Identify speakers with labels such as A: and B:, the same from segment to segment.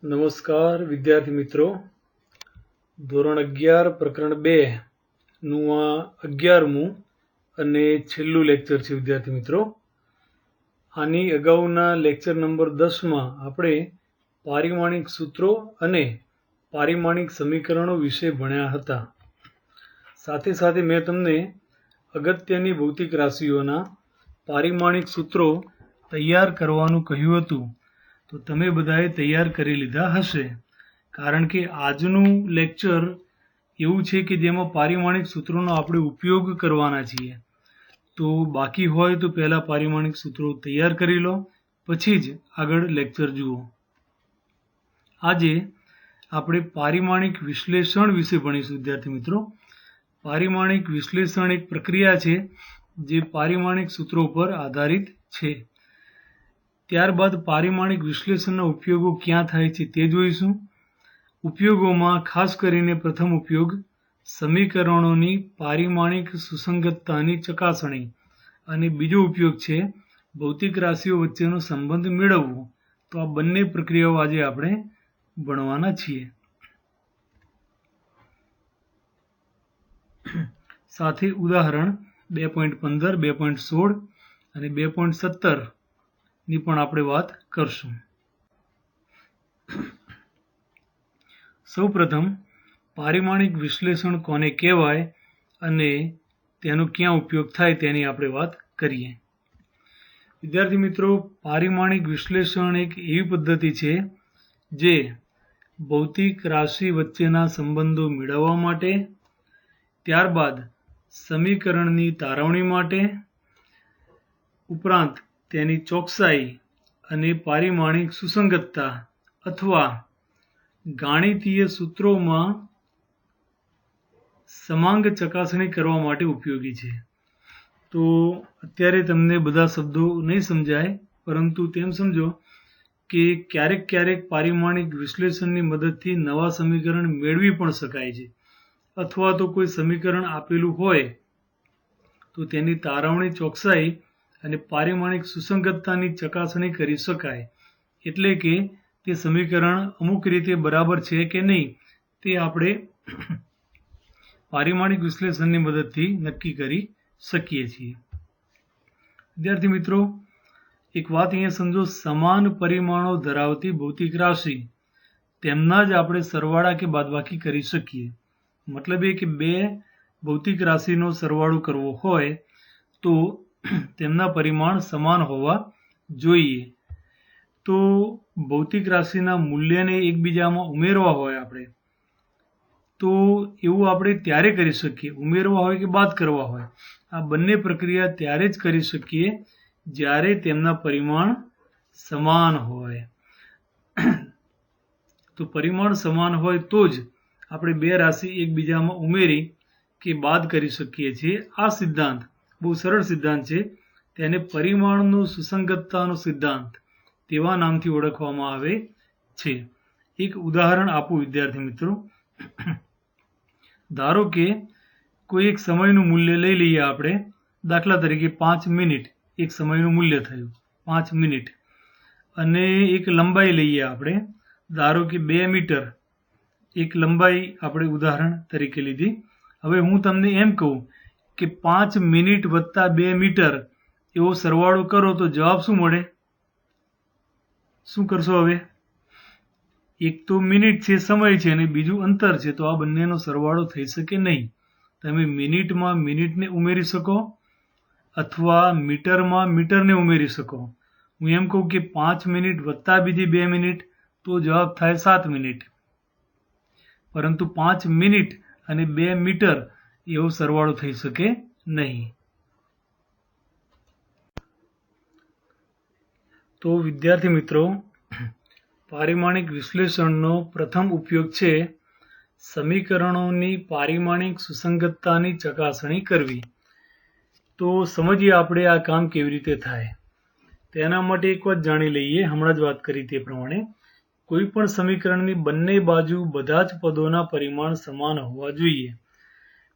A: નમસ્કાર વિદ્યાર્થી મિત્રો. ધોરણ 11 પ્રકરણ 2 નું આ 11મું અને છેલ્લું લેક્ચર છે વિદ્યાર્થી મિત્રો. આની અગાઉના લેક્ચર નંબર 10માં આપણે પારિમાણિક સૂત્રો અને પારિમાણિક સમીકરણો વિશે ભણ્યા હતા. સાથે સાથે મેં તમને અગત્યની ભૌતિક રાશિઓના પારિમાણિક સૂત્રો તૈયાર કરવાનું કહ્યું હતું. તો તમે બધાએ તૈયાર કરી લીધા હશે, કારણ કે આજનું લેક્ચર એવું છે કે જેમાં પારિમાણિક સૂત્રોનો આપણે ઉપયોગ કરવાના છીએ. તો બાકી હોય તો પહેલાં પારિમાણિક સૂત્રો તૈયાર કરી લો, પછી જ આગળ લેક્ચર જુઓ. આજે આપણે પારિમાણિક વિશ્લેષણ વિશે ભણીશું વિદ્યાર્થી મિત્રો. પારિમાણિક વિશ્લેષણ એક પ્રક્રિયા છે જે પારિમાણિક સૂત્રો પર આધારિત છે. ત્યારબાદ પારિમાણિક વિશ્લેષણના ઉપયોગો ક્યાં થાય છે તે જોઈશું. ઉપયોગોમાં ખાસ કરીને પ્રથમ ઉપયોગ સમીકરણોની પારિમાણિક સુસંગતતાની ચકાસણી અને બીજો ઉપયોગ છે ભૌતિક રાશિઓ વચ્ચેનો સંબંધ મેળવવો. તો આ બંને પ્રક્રિયાઓ આજે આપણે ભણવાના છીએ. સાથે ઉદાહરણ 2.15, 2.16 અને 2.17 ની પણ આપણે વાત કરશું. સૌપ્રથમ પારિમાણિક વિશ્લેષણ કોને કહેવાય અને તેનો ક્યાં ઉપયોગ થાય તેની આપણે વાત કરીએ. વિદ્યાર્થી મિત્રો, પારિમાણિક વિશ્લેષણ એક એવી પદ્ધતિ છે જે ભૌતિક રાશિ વચ્ચેના સંબંધો મેળવવા માટે, ત્યારબાદ સમીકરણની તારવણી માટે, ઉપરાંત તેની ચોકસાઈ અને પારિમાણિક સુસંગતતા અથવા ગાણિતીય સૂત્રોમાં સમાંગ ચકાસણી કરવા માટે ઉપયોગી છે. તો અત્યારે તમને બધા શબ્દો નહીં સમજાય, પરંતુ તેમ સમજો કે ક્યારેક પારિમાણિક વિશ્લેષણની મદદથી નવા સમીકરણ મેળવી પણ શકાય છે, અથવા તો કોઈ સમીકરણ આપેલું હોય તો તેની તારવણી, ચોકસાઈ અને પારિમાણિક સુસંગતતાની ચકાસણી કરી શકાય. એટલે કે તે સમીકરણ અમુક રીતે બરાબર છે કે નહીં તે આપણે પારિમાણિક વિશ્લેષણની મદદથી નક્કી કરી શકીએ છીએ. વિદ્યાર્થી મિત્રો, એક વાત અહીંયા સમજો, સમાન પરિમાણો ધરાવતી ભૌતિક રાશિ તેમના જ આપણે સરવાળા કે બાદબાકી કરી શકીએ. મતલબ એ કે બે ભૌતિક રાશિનો સરવાળો કરવો હોય તો તેમના પરિમાણ સમાન હોવા જોઈએ. તો ભૌતિક રાશિના મૂલ્યને એકબીજામાં ઉમેરવા હોય આપણે, તો એવું આપણે ત્યારે કરી શકીએ. ઉમેરવા હોય કે બાદ કરવા હોય, આ બંને પ્રક્રિયા ત્યારે જ કરી શકીએ જ્યારે તેમના પરિમાણ સમાન હોય. તો પરિમાણ સમાન હોય તો જ આપણે બે રાશિ એકબીજામાં ઉમેરી કે બાદ કરી શકીએ છીએ. આ સિદ્ધાંત બહુ સરળ સિદ્ધાંત છે. તેને પરિમાણનો સુસંગતતાનો સિદ્ધાંત તેવા નામથી ઓળખવામાં આવે છે. એક ઉદાહરણ આપું વિદ્યાર્થી મિત્રો. ધારો કે કોઈ એક સમયનું મૂલ્ય લઈ લઈએ આપણે. દાખલા તરીકે 5 મિનિટ એક સમયનું મૂલ્ય થયું, 5 મિનિટ. અને એક લંબાઈ લઈએ આપણે. ધારો કે 2 મીટર એક લંબાઈ આપણે ઉદાહરણ તરીકે લીધી. હવે હું તમને એમ કહું કે 5 મિનિટ વત્તા 2 મીટર એવો સરવાળો કરો તો જવાબ શું મળે? શું કરશો હવે? એક તો મિનિટ છે, સમય છે, અને બીજું અંતર છે. તો આ બંનેનો સરવાળો થઈ શકે નહીં. તમે મિનિટમાં મિનિટને ઉમેરી શકો અથવા મીટરમાં મીટરને ઉમેરી શકો. હું એમ કહું કે 5 મિનિટ વત્તા બીજી 2 મિનિટ તો જવાબ થાય 7 મિનિટ. પરંતુ 5 મિનિટ અને 2 મીટર એવો સરવાળો થઈ શકે નહીં. તો વિદ્યાર્થી મિત્રો, પારિમાણિક વિશ્લેષણનો પ્રથમ ઉપયોગ છે સમીકરણોની પારિમાણિક સુસંગતતાની ચકાસણી કરવી. તો સમજીએ આપણે આ કામ કેવી રીતે થાય. તેના માટે એક વાત જાણી લઈએ. હમણાં જ વાત કરી તે પ્રમાણે કોઈ પણ સમીકરણની બંને બાજુ બધા જ પદોના પરિમાણ સમાન હોવા જોઈએ.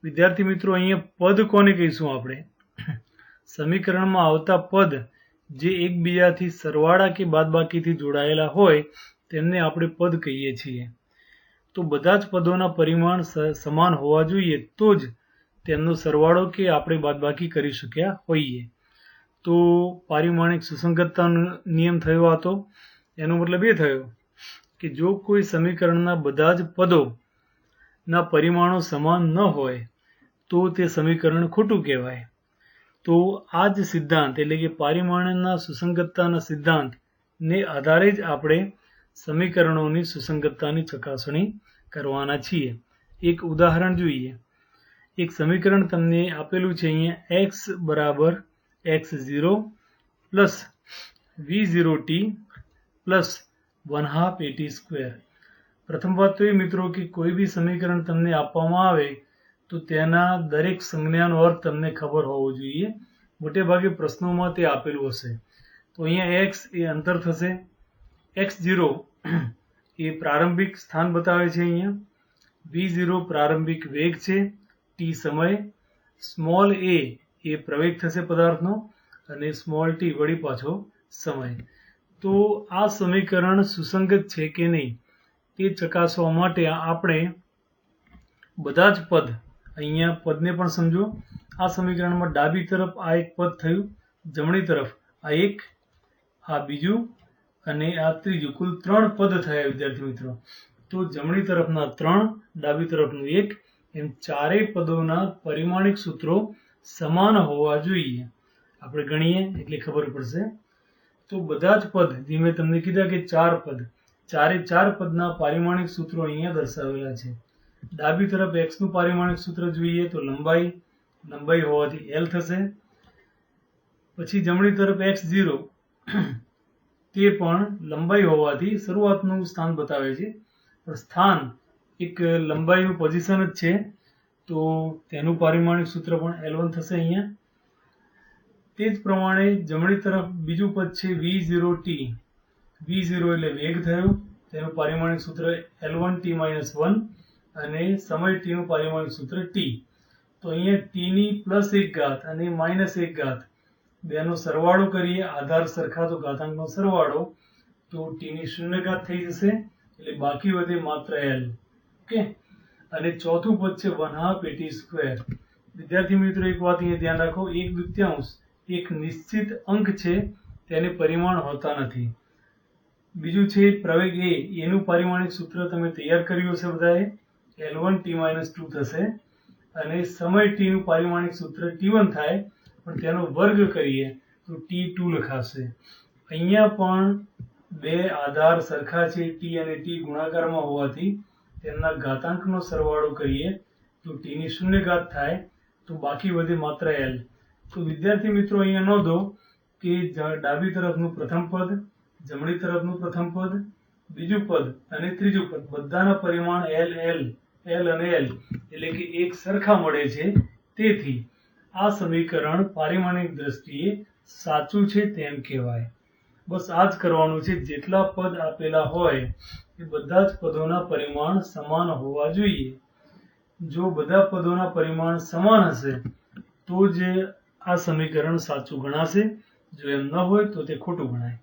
A: વિદ્યાર્થી મિત્રો, અહીંયા પદ કોને કહીશું આપણે? સમીકરણમાં આવતા પદ જે એકબીજાથી સરવાળા કે બાદબાકીથી જોડાયેલા હોય તેમને આપણે પદ કહીએ છીએ. તો બધા જ પદોના પરિમાણ સમાન હોવા જોઈએ તો જ તેમનો સરવાળો કે આપણે બાદબાકી કરી શક્યા હોઈએ. તો પારિમાણિક સુસંગતતાનો નિયમ થયો આ તો. એનો મતલબ એ થયો કે જો કોઈ સમીકરણના બધા જ પદોના પરિમાણો સમાન ન હોય તો તે સમીકરણ ખોટું કહેવાય. તો આ જ સિદ્ધાંત એટલે કે પારિમાણના સુસંગતતાના સિદ્ધાંતને આધારે જ આપણે સમીકરણોની સુસંગતતાની ચકાસણી કરવાના છીએ. એક ઉદાહરણ જોઈએ. એક સમીકરણ તમને આપેલું છે અહીંયા x બરાબર x0 plus v0t plus 1/2 at². પ્રથમ વાત તો એ મિત્રો કે કોઈ બી સમીકરણ તમને આપવામાં આવે તો તેના દરેક સંજ્ઞાનો અર્થ તમને ખબર હોવો જોઈએ. મોટે ભાગે પ્રશ્નોમાં તે આપેલું હશે. તો અહીંયા x એ અંતર થશે, x0 એ પ્રારંભિક સ્થાન બતાવે છે અહીંયા, v0 પ્રારંભિક વેગ છે, t સમય, સ્મોલ a એ પ્રવેગ થશે પદાર્થનો અને સ્મોલ t વળી પાછો સમય. તો આ સમીકરણ સુસંગત છે કે નહીં તે ચકાસવા માટે આપણે બધા જ પદ, અહીંયા પદને પણ સમજો. આ સમીકરણમાં ડાબી તરફ આ એક પદ થયું, જમણી તરફ આ એક, આ બીજું અને આ ત્રીજું, કુલ 3 પદ થયા વિદ્યાર્થી મિત્રો. તો જમણી તરફના 3, ડાબી તરફનું 1, એમ ચારેય પદોના પરિમાણિક સૂત્રો સમાન હોવા જોઈએ. આપણે ગણીએ એટલે ખબર પડશે. તો બધા જ પદ, જે મેં તમને કીધા કે 4 પદ, ચારે 4 પદના પારિમાણિક સૂત્રો અહીંયા દર્શાવેલા છે. ડાબી તરફ x નું પારિમાણિક સૂત્ર જોઈએ તો લંબાઈ હોવાથી l થશે. પછી જમણી તરફ x0 તે પણ લંબાઈ હોવાથી શરૂઆતનું સ્થાન બતાવે છે, પણ સ્થાન એક લંબાઈનું પોઝિશન જ છે તો તેનું પારિમાણિક સૂત્ર પણ l1 થશે અહીંયા. તે જ પ્રમાણે જમણી તરફ બીજું પદ છે v0t. v0 એટલે વેગ થયો, તેનું પારિમાણિક સૂત્ર l1t-1 અને સમય t નું પારિમાણિક સૂત્ર t. તો અહીંયા t ની +1 અને -1 બેનો સરવાળો કરીએ, આધાર સરખા તો ઘાતાંકનો સરવાળો, તો t ની 0 થઈ જશે એટલે બાકી વધે માત્ર l. ઓકે. અને ચોથું પદ છે 1/2 at². વિદ્યાર્થી મિત્રો એક વાત અહીંયા ધ્યાન રાખો, 1/2 એક નિશ્ચિત અંક છે, તેને પરિમાણ હોતા નથી. બીજું છે પ્રવેગ a, એનું પારિમાણિક સૂત્ર તમે તૈયાર કર્યું હશે બધાએ, l1t-2 થશે અને સમય t નું પારિમાણિક સૂત્ર t1 થાય, પણ તેનો વર્ગ કરીએ તો t2 લખાશે. અહીંયા પણ બે આધાર સરખા છે, t અને t ગુણાકારમાં હોવાથી તેમના ઘાતાંકનો સરવાળો કરીએ તો t ની 0 થાય, તો બાકી વધે માત્ર l. તો વિદ્યાર્થી મિત્રો અહીંયા નોંધો કે ડાબી તરફનું પ્રથમ પદ, જમણી તરફનું પ્રથમ પદ, બીજું પદ અને ત્રીજું પદ બધાના પરિમાણ l અને l એટલે કે એક સરખા મળે છે. તેથી આ સમીકરણ પારિમાણિક દ્રષ્ટિએ સાચું છે તેમ કહેવાય. બસ આ જ કરવાનું છે. જેટલા પદ આપેલા હોય એ બધા જ પદોના પરિમાણ સમાન હોવા જોઈએ. જો બધા પદોના પરિમાણ સમાન હશે તો જ આ સમીકરણ સાચું ગણાશે. જો એમ ન હોય તો તે ખોટું ગણાય.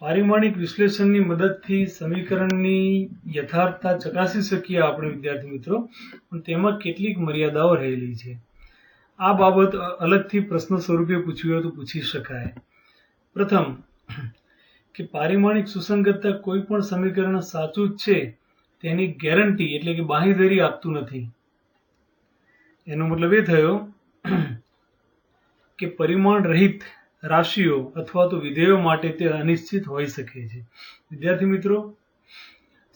A: પારિમાણિક વિશ્લેષણની મદદથી સમીકરણની યથાર્થતા ચકાસી શકીએ આપણે વિદ્યાર્થી મિત્રો, પણ તેમાં કેટલીક મર્યાદાઓ રહેલી છે. આ બાબત અલગથી પ્રશ્ન સ્વરૂપે પૂછવી હોય તો પૂછી શકાય. પ્રથમ કે પારિમાણિક સુસંગતતા કોઈ પણ સમીકરણ સાચું જ છે તેની ગેરંટી એટલે કે બાંહેધરી આપતું નથી. એનો મતલબ એ થયો કે પરિમાણ રહિત રાશિઓ અથવા તો વિધેયો માટે તે અનિશ્ચિત હોઈ શકે છે. વિદ્યાર્થી મિત્રો,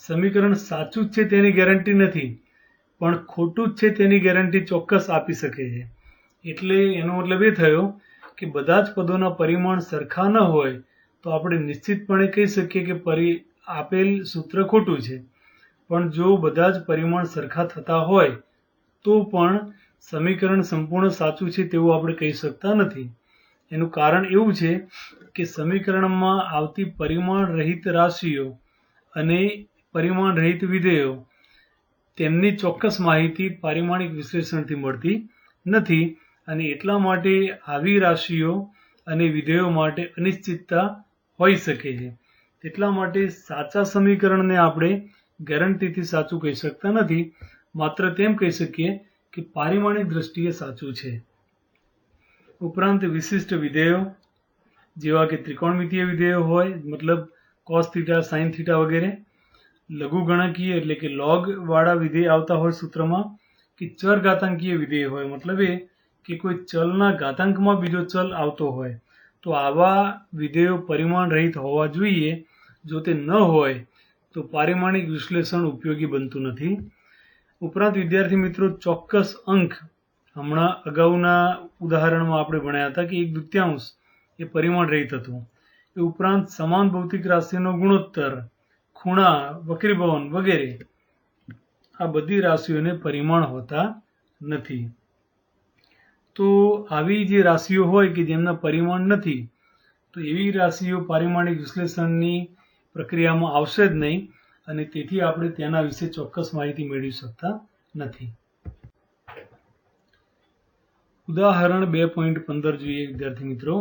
A: સમીકરણ સાચું જ છે તેની ગેરંટી નથી, પણ ખોટું જ છે તેની ગેરંટી ચોક્કસ આપી શકે છે. એટલે એનો મતલબ એ થયો કે બધા જ પદોના પરિમાણ સરખા ન હોય તો આપણે નિશ્ચિતપણે કહી શકીએ કે આપેલ સૂત્ર ખોટું છે. પણ જો બધા જ પરિમાણ સરખા થતા હોય તો પણ સમીકરણ સંપૂર્ણ સાચું છે તેવું આપણે કહી શકતા નથી. એનું કારણ એવું છે કે સમીકરણમાં આવતી પરિમાણ રહિત રાશિઓ અને પરિમાણ રહિત વિધેયો તેમની ચોક્કસ માહિતી પારિમાણિક વિશ્લેષણથી મળતી નથી, અને એટલા માટે આવી રાશિઓ અને વિધેયો માટે અનિશ્ચિતતા હોઈ શકે છે. એટલા માટે સાચા સમીકરણને આપણે ગેરંટીથી સાચું કહી શકતા નથી, માત્ર તેમ કહી શકીએ કે પારિમાણિક દ્રષ્ટિએ સાચું છે. ઉપરાંત વિશિષ્ટ વિધેયો જેવા કે ત્રિકોણમિતીય વિધેયો હોય, મતલબ cos થીટા, sin થીટા વગેરે, લઘુગણકીય એટલે કે log વાળા વિધેય આવતા હોય સૂત્રમાં, કે ચરઘાતાંકીય વિધેય હોય, મતલબ એ કે કોઈ ચલના ઘાતાંકમાં બીજો ચલ આવતો હોય, તો આવા વિધેયો પરિમાણ રહિત હોવા જોઈએ. જો તે ન હોય તો પારિમાણિક વિશ્લેષણ ઉપયોગી બનતું નથી. ઉપરાંત વિદ્યાર્થી મિત્રો, ચોક્કસ અંક, હમણાં અગાઉના ઉદાહરણમાં આપણે ભણ્યા હતા કે 1/2 એ પરિમાણ રહિત હતું. એ ઉપરાંત સમાન ભૌતિક રાશિનો ગુણોત્તર, ખૂણા, વક્રીભવન વગેરે આ બધી રાશિઓને પરિમાણ હોતા નથી. તો આવી જે રાશિઓ હોય કે જેમના પરિમાણ નથી, તો એવી રાશિઓ પારિમાણિક વિશ્લેષણની પ્રક્રિયામાં આવશે જ નહીં, અને તેથી આપણે તેના વિશે ચોક્કસ માહિતી મેળવી શકતા નથી. ઉદાહરણ 2.15 જોઈએ વિદ્યાર્થી મિત્રો.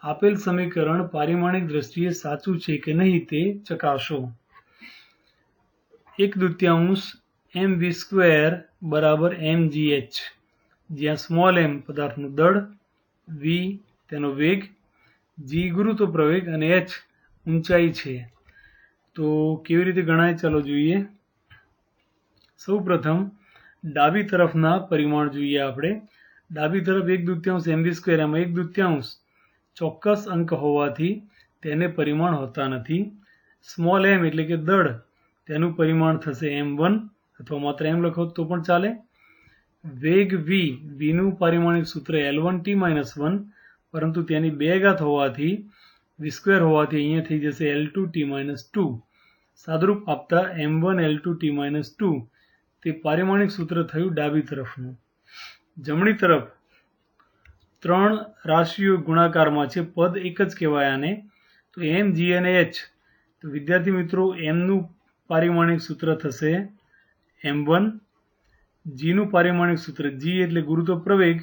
A: આપેલ સમીકરણ પારિમાણિક દ્રષ્ટિએ સાચું છે કે નહીં તે ચકાસો. 1/2 mv² બરાબર mgh, જ્યાં સ્મોલ m પદાર્થનું દળ, v તેનો વેગ, g ગુરુત્વ પ્રવેગ અને h ઊંચાઈ છે. તો કેવી રીતે ગણાય ચાલો જોઈએ. સૌ પ્રથમ ડાબી તરફના પરિમાણ જોઈએ આપણે. ડાબી તરફ 1/2 mv², એમાં 1/2 ચોક્કસ અંક હોવાથી તેને પરિમાણ હોતા નથી. સ્મોલ m એટલે કે દળ, તેનું પરિમાણ થશે m1, અથવા માત્ર m લખો તો પણ ચાલે. વેગ v, નું પારિમાણિક સૂત્ર L1t-1, પરંતુ તેની 2 ઘાત હોવાથી, v² હોવાથી અહીંયા થઈ જશે L2t-2. સાદરૂપ આપતા m1 L2t-2 તે પારિમાણિક સૂત્ર થયું ડાબી તરફનું. જમણી તરફ 3 રાશિઓ ગુણાકારમાં છે, પદ એક જ કહેવાય આને, તો m, g અને h. તો વિદ્યાર્થી મિત્રો, m નું પારિમાણિક સૂત્ર થશે m1, g નું પારિમાણિક સૂત્ર, g એટલે ગુરુત્વ પ્રવેગ,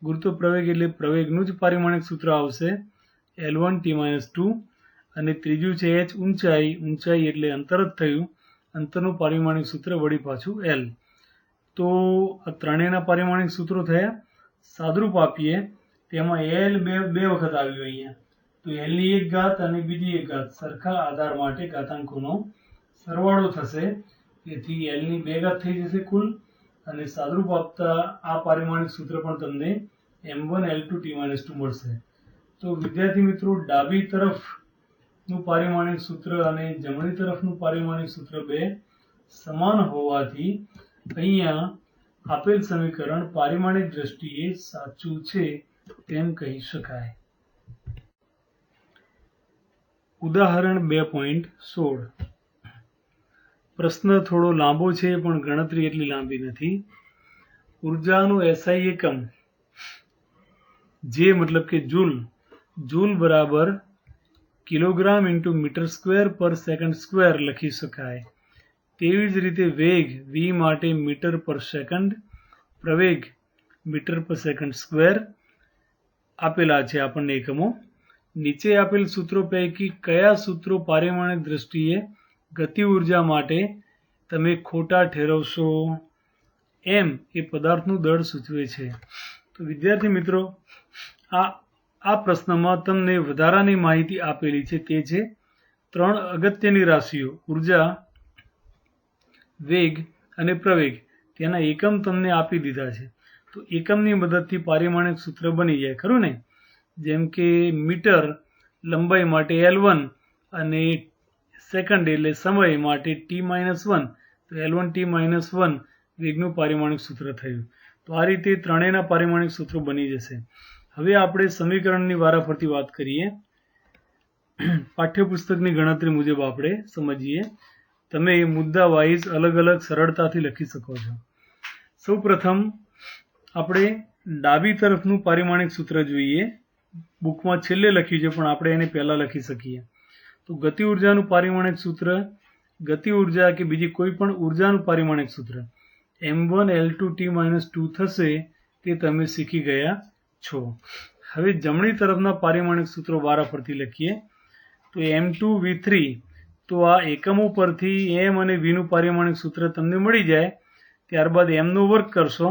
A: ગુરુત્વ પ્રવેગ એટલે પ્રવેગનું જ પારિમાણિક સૂત્ર આવશે L1t-2, અને ત્રીજું છે h, ઊંચાઈ, ઊંચાઈ એટલે અંતર જ થયું, અંતરનું પારિમાણિક સૂત્ર વળી પાછું L. તો આ ત્રણેયના પારિમાણિક સૂત્રો થયા. સાદરૂપ આપીએ તેમાં L બે વખત આવ્યું અહીંયા, તો L ની 1 ઘાત અને બીજી 1 ઘાત સરખા આધાર માટે ઘાતાંકોનો સરવાળો થશે, તેથી L ની 2 ઘાત થઈ જશે કુલ, અને સાદરૂપ આપતા આ પારિમાણિક સૂત્ર પણ તમને m1 L2t-2 મળશે. તો વિદ્યાર્થી મિત્રો, ડાબી તરફનું પારિમાણિક સૂત્ર અને જમણી તરફનું પારિમાણિક સૂત્ર બે સમાન હોવાથી અહીંયા આપેલ સમીકરણ પારિમાણિક દ્રષ્ટિએ સાચું છે તેમ કહી શકાય. ઉદાહરણ 2.16. પ્રશ્ન થોડો લાંબો છે, પણ ગણતરી એટલી લાંબી નથી. ઉર્જાનું SI એકમ, જે મતલબ કે જૂલ બરાબર કિલોગ્રામ × મીટર² લખી શકાય. તેવી જ રીતે વેગ v માટે મીટર/સેકન્ડ, પ્રવેગ મીટર/સેકન્ડ² આપેલા છે આપણને એકમો. નીચે આપેલ સૂત્રો પૈકી કયા સૂત્રો પારિમાણિક દ્રષ્ટિએ ગતિ ઉર્જા માટે તમે ખોટા ઠેરવશો? m એ પદાર્થનું દળ સૂચવે છે. તો વિદ્યાર્થી મિત્રો, આ પ્રશ્નમાં તમને વધારાની માહિતી આપેલી છે, તે છે 3 અગત્યની રાશિઓ, ઉર્જા, વેગ અને પ્રવેગ, તેના એકમ તમને આપી દીધા છે. તો એકમની મદદથી પારિમાણિક સૂત્ર બની જાય, ખરું ને? જેમ કે મીટર લંબાઈ માટે L1 અને સેકન્ડ એટલે સમય માટે t-1, તો L1t-1 વેગનું પારિમાણિક સૂત્ર થયું. તો આ રીતે ત્રણેયના પારિમાણિક સૂત્રો બની જશે. હવે આપણે સમીકરણની વારાફરતી વાત કરીએ. પાઠ્યપુસ્તકની ગણતરી મુજબ આપણે સમજીએ. તમે મુદ્દા વાઇઝ અલગ અલગ સરળતાથી લખી શકો છો. સૌ પ્રથમ આપણે ડાબી તરફનું પારિમાણિક સૂત્ર જોઈએ. બુકમાં છેલ્લે લખ્યું છે, પણ આપણે એને પહેલા લખી શકીએ. તો ગતિ ઉર્જાનું પારિમાણિક સૂત્ર, ગતિ ઉર્જા કે બીજી કોઈ પણ ઉર્જાનું પારિમાણિક સૂત્ર m1 L2t-2 થશે, તે તમે શીખી ગયા છો. હવે જમણી તરફના પારિમાણિક સૂત્રો વારાફરતી લખીએ. તો M2V3, તો આ એકમો પરથી M અને V નું પારિમાણિક સૂત્ર તમને મળી જાય. ત્યારબાદ M નો વર્ગ કરશો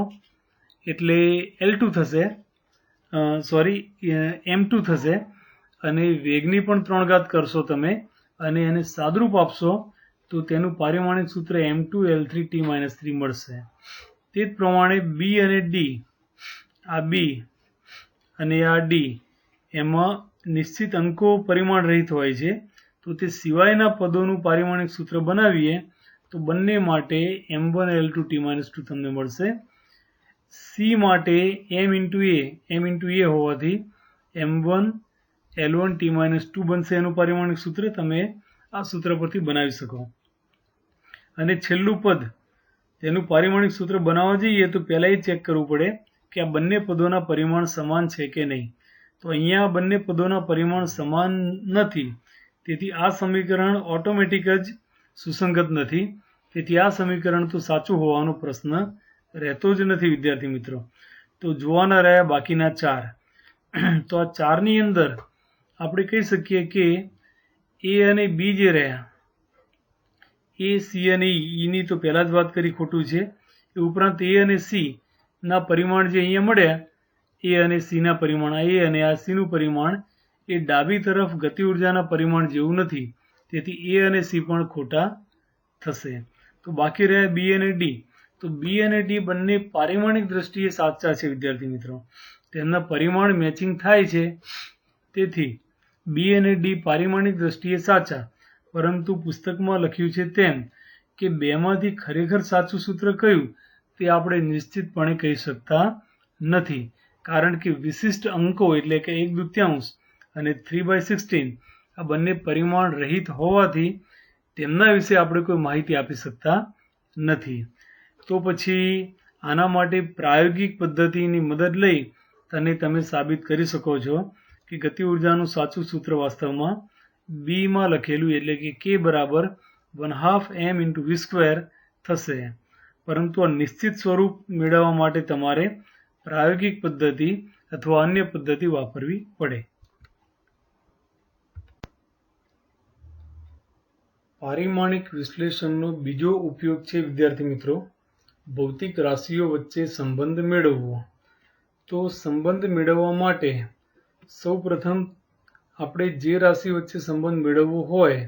A: એટલે L2 થશે, M2 થશે, અને વેગની પણ 3 ઘાત કરશો તમે અને એને સાદરૂપ આપશો તો તેનું પારિમાણિક સૂત્ર M2L3T-3 મળશે. તે જ પ્રમાણે B અને D, આ B અને આ D એમાં નિશ્ચિત અંકો પરિમાણ રહિત હોય છે. તો તે સિવાયના પદોનું પારિમાણિક સૂત્ર બનાવીએ તો બંને માટે M1L2T-2 તમને મળશે. C માટે M×A હોવાથી M1L1T-2 બનશે એનું પારિમાણિક સૂત્ર. તમે આ સૂત્ર પરથી બનાવી શકો. અને છેલ્લું પદ તેનું પારિમાણિક સૂત્ર બનાવવા જઈએ તો પહેલાં એ ચેક કરવું પડે કે આ બંને પદોના પરિમાણ સમાન છે કે નહીં. તો અહીંયા બંને પદોના પરિમાણ સમાન નથી, તેથી આ સમીકરણ ઓટોમેટિક જ સુસંગત નથી. તેથી આ સમીકરણ તો સાચું હોવાનો પ્રશ્ન રહેતો જ નથી વિદ્યાર્થી મિત્રો. તો જોવાના રહ્યા બાકીના 4. તો આ 4ની અંદર આપણે કહી શકીએ કે A અને B જે રહ્યા, A, C અને E ની તો પહેલાં જ વાત કરી ખોટું છે. એ ઉપરાંત A અને C ના પરિમાણ જે અહીંયા મળ્યા, A અને C ના પરિમાણ, A અને આ C નું પરિમાણ એ ડાબી તરફ ગતિ ઉર્જાના પરિમાણ જેવું નથી. તેથી A અને C પણ ખોટા થશે. તો બાકી રહ્યા B અને D. તો B અને D બંને પારિમાણિક દ્રષ્ટિએ સાચા છે વિદ્યાર્થી મિત્રો. તેમના પરિમાણ મેચિંગ થાય છે, તેથી B અને D પારિમાણિક દ્રષ્ટિએ સાચા. પરંતુ પુસ્તકમાં લખ્યું છે તેમ કે બેમાંથી ખરેખર સાચું સૂત્ર કયું તે આપણે નિશ્ચિતપણે કહી શકતા નથી, કારણ કે વિશિષ્ટ અંકો એટલે કે 1/2 અને 3/16 આ બંને પરિમાણ રહિત હોવાથી તેમના વિશે આપણે કોઈ માહિતી આપી શકતા નથી. તો પછી આના માટે પ્રાયોગિક પદ્ધતિની મદદ લઈ તમે સાબિત કરી શકો છો કે ગતિ ઉર્જાનું સાચું સૂત્ર વાસ્તવમાં B માં લખેલું એટલે કે K બરાબર 1/2 M×V² થશે. પરંતુ આ નિશ્ચિત સ્વરૂપ મેળવવા માટે તમારે પ્રાયોગિક પદ્ધતિ અથવા અન્ય પદ્ધતિ વાપરવી પડે. પારિમાણિક વિશ્લેષણનો બીજો ઉપયોગ છે વિદ્યાર્થી મિત્રો, ભૌતિક રાશિઓ વચ્ચે સંબંધ મેળવવો. તો સંબંધ મેળવવા માટે સૌપ્રથમ આપણે જે રાશિ વચ્ચે સંબંધ મેળવવો હોય,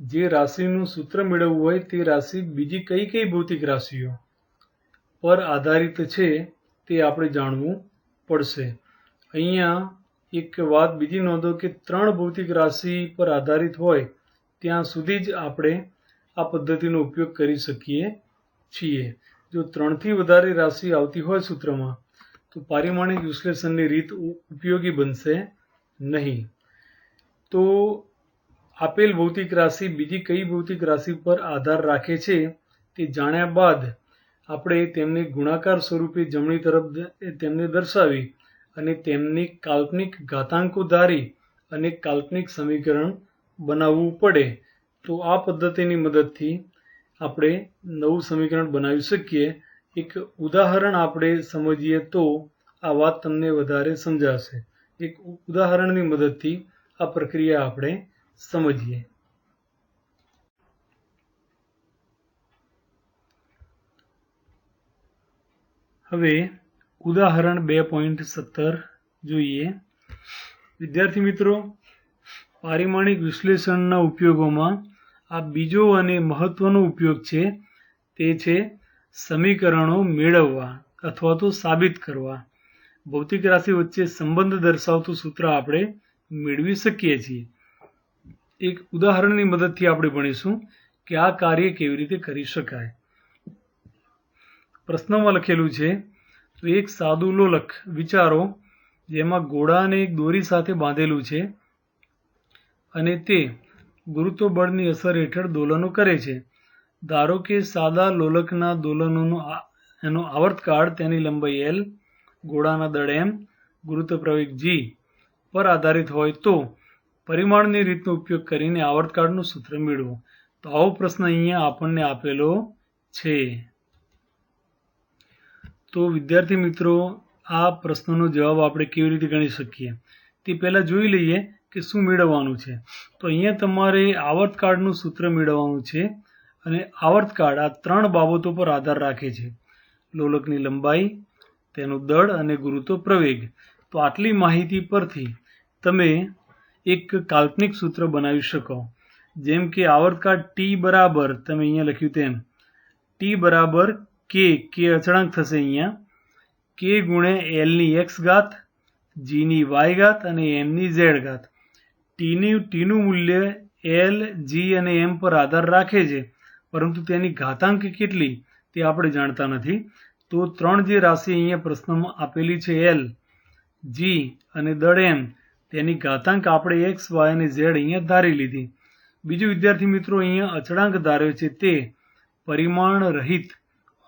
A: જે રાશિનું સૂત્ર મેળવવું હોય તે રાશિ બીજી કઈ કઈ ભૌતિક રાશિઓ પર આધારિત છે તે આપણે જાણવું પડશે. અહીંયા એક વાત બીજી નોંધો કે 3 ભૌતિક રાશિ પર આધારિત હોય ત્યાં સુધી જ આપણે આ પદ્ધતિનો ઉપયોગ કરી શકીએ છીએ. જો 3 થી વધારે રાશિ આવતી હોય સૂત્રમાં તો પારિમાણિક વિશ્લેષણની રીત ઉપયોગી બનશે નહીં. તો આપેલ ભૌતિક રાશિ બીજી કઈ ભૌતિક રાશિ પર આધાર રાખે છે તે જાણ્યા બાદ આપણે તેમને ગુણાકાર સ્વરૂપે જમણી તરફ તેમને દર્શાવી અને તેમની કાલ્પનિક ઘાતાંકો ધારી અને કાલ્પનિક સમીકરણ બનાવવું પડે. તો આ પદ્ધતિની મદદથી આપણે નવું સમીકરણ બનાવી શકીએ. એક ઉદાહરણ આપણે સમજીએ તો આ વાત તમને વધારે સમજાશે. એક ઉદાહરણની મદદથી આ પ્રક્રિયા આપણે સમજીએ. હવે ઉદાહરણ 2.17 જોઈએ. વિદ્યાર્થી મિત્રો, પારિમાણિક વિશ્લેષણના ઉપયોગોમાં આ બીજો અને મહત્વનો ઉપયોગ છે તે છે સમીકરણો મેળવવા અથવા તો સાબિત કરવા. ભૌતિક રાશિ વચ્ચે સંબંધ દર્શાવતું સૂત્ર આપણે મેળવી શકીએ છીએ. એક ઉદાહરણની મદદથી આપણે ભણીશું કે આ કાર્ય કેવી રીતે કરી શકાય. પ્રશ્નમાં લખેલું છે, તો એક સાદું લોલક વિચારો જેમાં ગોળાને એક દોરી સાથે બાંધેલું છે અને તે ગુરુત્વ બળની અસર હેઠળ દોલનો કરે છે. ધારો કે સાદા લોલકના દોલનોનો એનો આવર્તકાળ, તેની લંબાઈ L, ગોળાના દળ M, ગુરુત્વ પ્રવેગ G પર આધારિત હોય તો પરિમાણની રીતનો ઉપયોગ કરીને આવર્તકાળનું સૂત્ર મેળવો. તો આવો પ્રશ્ન અહીંયા આપણને આપેલો છે. તો વિદ્યાર્થી મિત્રો, આ પ્રશ્નનો જવાબ આપણે કેવી રીતે ગણી શકીએ તે પહેલાં જોઈ લઈએ કે શું મેળવવાનું છે. તો અહીંયા તમારે આવર્તકાળનું સૂત્ર મેળવવાનું છે અને આવર્તકાળ આ 3 બાબતો પર આધાર રાખે છે: લોલકની લંબાઈ, તેનું દળ અને ગુરુત્વ પ્રવેગ. તો આટલી માહિતી પરથી તમે એક કાલ્પનિક સૂત્ર બનાવી શકો. જેમ કે આવર્તકાળ ટી બરાબર તમે અહીંયા લખ્યું તેમ ટી બરાબર કે અચળાંક થશે અહીંયા કે ગુણ્યા એલની એક્સ ઘાત, જીની વાય ઘાત અને એમની ઝેડ ઘાત. ટીનું મૂલ્ય એલ, જી અને એમ પર આધાર રાખે છે, પરંતુ તેની ઘાતાંક કેટલી તે આપણે જાણતા નથી. તો 3 જે રાશિ અહીંયા પ્રશ્નમાં આપેલી છે એલ, જી અને દળ એમ, તેની ઘાતાંક આપણે એક્સ, વાય અને ઝેડ અહીંયા ધારી લીધી. બીજું વિદ્યાર્થી મિત્રો, અહીંયા અચળાંક ધાર્યો છે તે પરિમાણ રહિત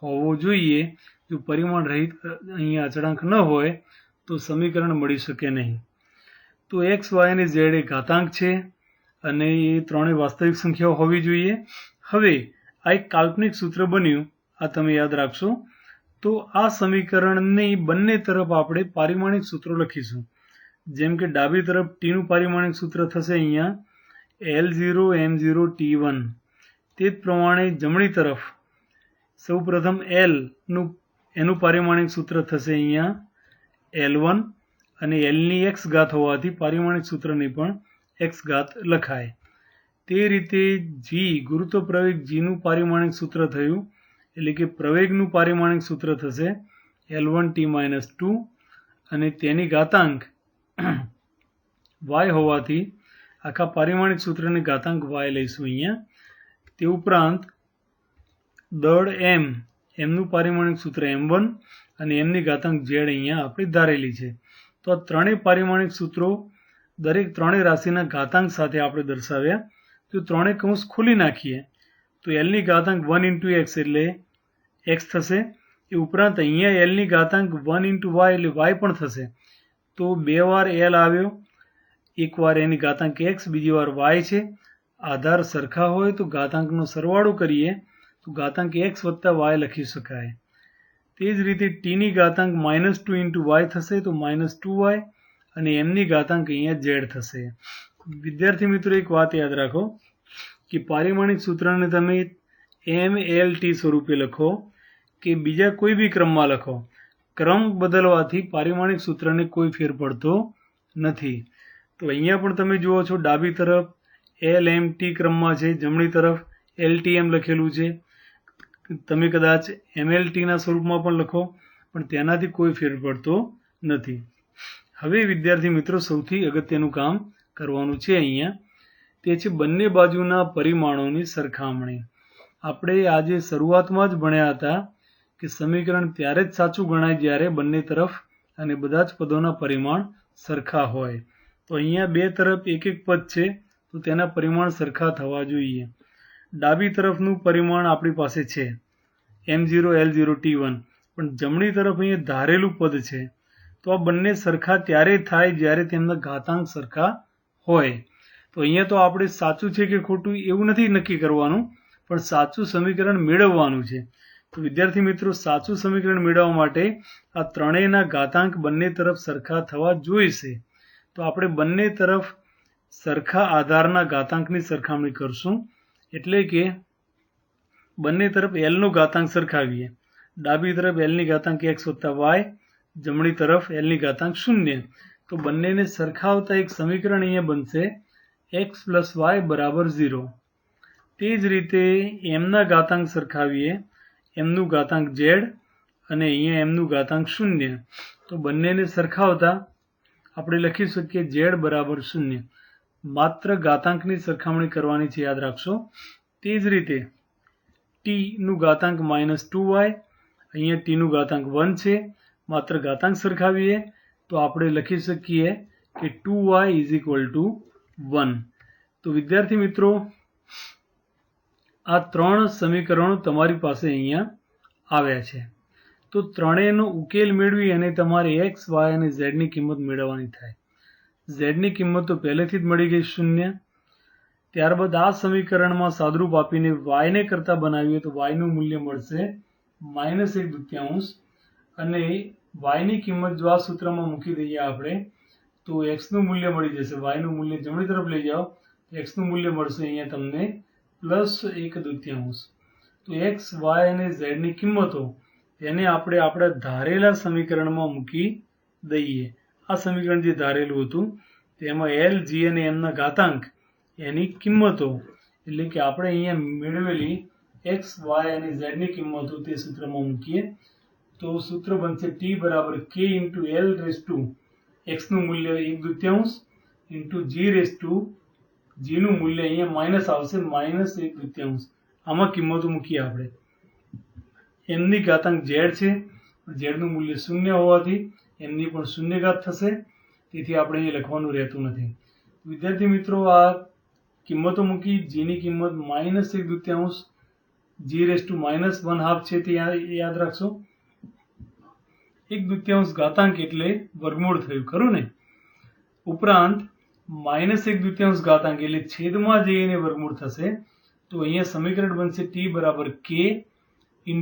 A: હોવો જોઈએ. જો પરિમાણ રહિત અહીંયા અચળાંક ન હોય તો સમીકરણ મળી શકે નહીં. તો એક્સ, વાય અને ઝેડ એ ઘાતાંક છે અને એ ત્રણેય વાસ્તવિક સંખ્યાઓ હોવી જોઈએ. હવે આ એક કાલ્પનિક સૂત્ર બન્યું, આ તમે યાદ રાખશો. તો આ સમીકરણની બંને તરફ આપણે પારિમાણિક સૂત્રો લખીશું. જેમ કે ડાબી તરફ ટીનું પારિમાણિક સૂત્ર થશે અહીંયા L0 M0 T1. તે જ પ્રમાણે જમણી તરફ સૌપ્રથમ એનું પારિમાણિક સૂત્ર થશે અહીંયા L1 અને Lની એક્સ ઘાત હોવાથી પારિમાણિક સૂત્રની પણ એક્સ ઘાત લખાય. તે રીતે જી ગુરુત્વ પ્રવેગ જીનું પારિમાણિક સૂત્ર થયું, એટલે કે પ્રવેગનું પારિમાણિક સૂત્ર થશે L1T-2 અને તેની ઘાતાંક y હોવાથી આખા પારિમાણિક સૂત્રની ઘાતાંક y લઈશું અહીંયા. તે ઉપરાંત દળ એમનું પારિમાણિક સૂત્ર M1 અને એમની ઘાતાંક z અહીંયા આપણે ધારેલી છે. તો આ ત્રણેય પારિમાણિક સૂત્રો દરેક ત્રણેય રાશિના ઘાતાંક સાથે આપણે દર્શાવ્યા. જો ત્રણેય કૌંસ ખોલી નાખીએ તો એલની ઘાતાંક 1 × x એટલે x થશે. એ ઉપરાંત અહીંયા એલની ઘાતાંક 1 × y એટલે y પણ થશે. તો 2 વાર એલ આવ્યો, એક વાર એની ઘાતાંક x, બીજી વાર y છે. આધાર સરખા હોય તો ઘાતાંકનો સરવાળો કરીએ તો ઘાતાંક x વત્તા y લખી શકાય. તે જ રીતે ટીની ઘાતાંક -2 × y થશે તો -2y અને એમની ઘાતાંક અહીંયા z થશે. વિદ્યાર્થી મિત્રો, એક વાત યાદ રાખો કે પારિમાણિક સૂત્રને તમે MLT સ્વરૂપે લખો કે બીજા કોઈ બી ક્રમમાં લખો, ક્રમ બદલવાથી પારિમાણિક સૂત્રને કોઈ ફેર પડતો નથી. તો અહીંયા પણ તમે જુઓ છો ડાબી તરફ LMT ક્રમમાં છે, જમણી તરફ LTM લખેલું છે. તમે કદાચ MLTના સ્વરૂપમાં પણ લખો પણ તેનાથી કોઈ ફેર પડતો નથી. હવે વિદ્યાર્થી મિત્રો, સૌથી અગત્યનું કામ કરવાનું છે અહીંયા, તે છે બંને બાજુના પરિમાણોની સરખામણી. આપણે આજે શરૂઆતમાં જ ભણ્યા હતા કે સમીકરણ ત્યારે જ સાચું ગણાય જ્યારે બંને તરફ અને બધા જ પદોના પરિમાણ સરખા હોય. તો અહીંયા બે તરફ એક એક પદ છે તો તેના પરિમાણ સરખા થવા જોઈએ. ડાબી તરફનું પરિમાણ આપણી પાસે છે M0 L0 T1, પણ જમણી તરફ અહીંયા ધારેલું પદ છે. તો આ બંને સરખા ત્યારે થાય જ્યારે તેમના ઘાતાંક સરખા હોય. તો અહીંયા તો આપણે સાચું છે કે ખોટું એવું નથી નક્કી કરવાનું, પણ સાચું સમીકરણ મેળવવાનું છે. તો વિદ્યાર્થી મિત્રો, સાચું સમીકરણ મેળવવા માટે આ ત્રણેયના ઘાતાંક બંને તરફ સરખા થવા જોઈશે. તો આપણે બંને તરફ સરખા આધારના ઘાતાંકની સરખામણી કરશું. એટલે કે બંને તરફ એલનો ઘાતાંક સરખાવીએ. ડાબી તરફ એલની ઘાતાંક x વત્તા y, જમણી તરફ એલની ઘાતાંક 0. તો બંનેને સરખાવતા એક સમીકરણ અહીંયા બનશે x + y = 0. તે જ રીતે એમના ઘાતાંક સરખાવીએ, એમનું ઘાતાંક z અને અહીંયા એમનું ઘાતાંક 0. તો બંનેને સરખાવતા આપણે લખી શકીએ z = 0. માત્ર ઘાતાંકની સરખામણી કરવાની છે, યાદ રાખશો. તે જ રીતે ટીનું ઘાતાંક -2y, અહીંયા ટીનું ઘાતાંક 1 છે. માત્ર ઘાતાંક સરખાવીએ તો આપણે લખી શકીએ કે 2y = 1. તો વિદ્યાર્થી મિત્રો, આ ત્રણ સમીકરણો તમારી પાસે અહીંયા આવ્યા છે. તો ત્રણેયનો ઉકેલ મેળવી અને તમારે x, y અને z ની કિંમત મેળવવાની થાય. z ની કિંમત તો પહેલેથી જ મળી ગઈ 0. ત્યારબાદ આ સમીકરણમાં સાદરૂપ આપીને y ને કરતા બનાવીએ તો y નું મૂલ્ય મળશે -1/2 અને y ની કિંમત જો આ સૂત્રમાં મૂકી દઈએ આપણે તો x નું મૂલ્ય મળી જશે. y નું મૂલ્ય જમણી તરફ લઈ જાઓ x નું મૂલ્ય મળશે અહીંયા તમને +1/2. તો x, y અને z ની કિંમતો તેને આપણે આપણા ધારેલા સમીકરણમાં મૂકી દઈએ. આ સમીકરણ જે ધારેલું હતું તેમાં l, g અને m ના ઘાતાંક એની કિંમતો એટલે કે આપણે અહીંયા મેળવેલી x, y અને z ની કિંમતો તે સૂત્રમાં મૂકીએ તો સૂત્ર બનશે t બરાબર k × l raise to x નું મૂલ્ય 1/2 × g નું મૂલ્ય અહીંયા માઇનસ આવશે -1/2. આમાં કિંમતો મૂકીએ આપણે. m ની ઘાતાંક z છે, z નું મૂલ્ય 0 હોવાથી m ની પણ 0 ઘાત થશે, તેથી આપણે અહીં લખવાનું રહેતું નથી. વિદ્યાર્થી મિત્રો, આ કિંમતો મૂકી g ની કિંમત -1/2 g⁻−1/2 છે તે યાદ રાખશો. 1/2 ઘાતાંક એટલે વર્ગમૂળ થયું, ખરું ને? ઉપરાંત -1/2 ઘાતાંક એટલે છેદમાં જઈને વર્ગમૂળ થશે. તો અહીંયા સમીકરણ બનશે t બરાબર k × √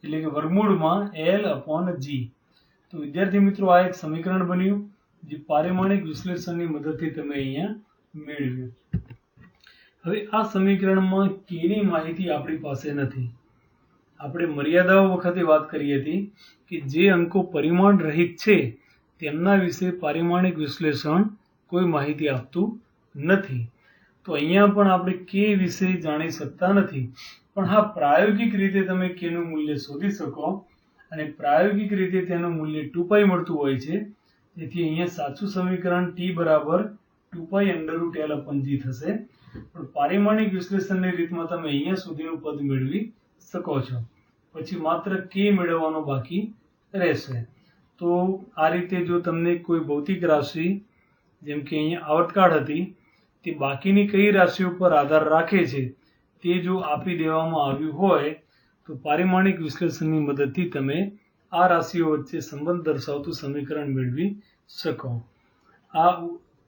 A: એટલે કે વર્ગમૂળમાં l/g. તો વિદ્યાર્થી મિત્રો, આ એક સમીકરણ બન્યું જે પારિમાણિક વિશ્લેષણની મદદથી તમે અહીંયા મેળવ્યું. હવે આ સમીકરણમાં k ની માહિતી આપણી પાસે નથી. આપણે મર્યાદાઓ વખતે વાત કરી હતી કે જે અંકો પરિમાણ રહિત છે તેમના વિશે પારિમાણિક વિશ્લેષણ કોઈ માહિતી આપતું નથી. તો અહીંયા પણ આપણે k વિશે જાણી શકતા નથી. પણ હા, પ્રાયોગિક રીતે તમે k નું મૂલ્ય શોધી શકો અને પ્રાયોગિક રીતે તેનું મૂલ્ય 2π મળતું હોય છે. તેથી અહીંયા સાચું સમીકરણ t બરાબર 2π√L/g થશે. પણ પારિમાણિક વિશ્લેષણની રીતમાં તમે અહીંયા સુધીનું પદ મેળવી શકો છો. પછી માત્ર k મેળવવાનો બાકી રહેશે. તો આ રીતે જો તમને કોઈ ભૌતિક રાશિ જેમ કે અહીંયા આવર્તકાળ હતી તે બાકીની કઈ રાશિઓ પર આધાર રાખે છે તે જો આપી દેવામાં આવ્યું હોય તો પારિમાણિક વિશ્લેષણની મદદથી તમે આ રાશિઓ વચ્ચે સંબંધ દર્શાવતું સમીકરણ મેળવી શકો. આ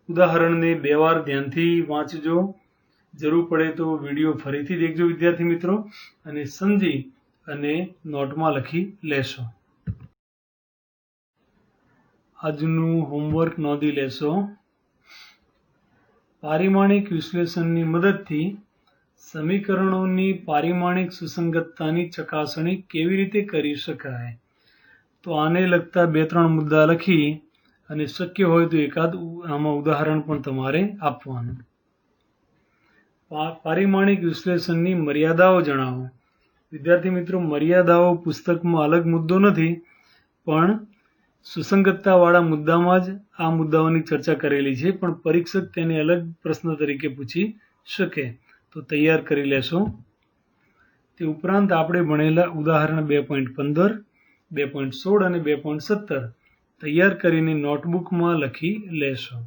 A: ઉદાહરણને 2 વાર ધ્યાનથી વાંચજો. જરૂર પડે તો વિડીયો ફરીથી દેખજો વિદ્યાર્થી મિત્રો, અને સમજી અને નોટમાં લખી લેશો. આજનું હોમવર્ક નોંધી લેશો. પારિમાણિક વિશ્લેષણની મદદથી સમીકરણોની પારિમાણિક સુસંગતતાની ચકાસણી કેવી રીતે કરી શકાય? તો આને લગતા 2-3 મુદ્દા લખી અને શક્ય હોય તો એકાદ આમાં ઉદાહરણ પણ તમારે આપવાનું. પારિમાણિક વિશ્લેષણની મર્યાદાઓ જણાવો. વિદ્યાર્થી મિત્રો, મર્યાદાઓ પુસ્તકમાં અલગ મુદ્દો નથી, પણ સુસંગતતાવાળા મુદ્દામાં જ આ મુદ્દાઓની ચર્ચા કરેલી છે. પણ પરીક્ષક તેને અલગ પ્રશ્ન તરીકે પૂછી શકે તો તૈયાર કરી લેશો. તે ઉપરાંત આપણે ભણેલા ઉદાહરણ 2.15, 2.16 અને 2.17 તૈયાર કરીને નોટબુકમાં લખી લેશો.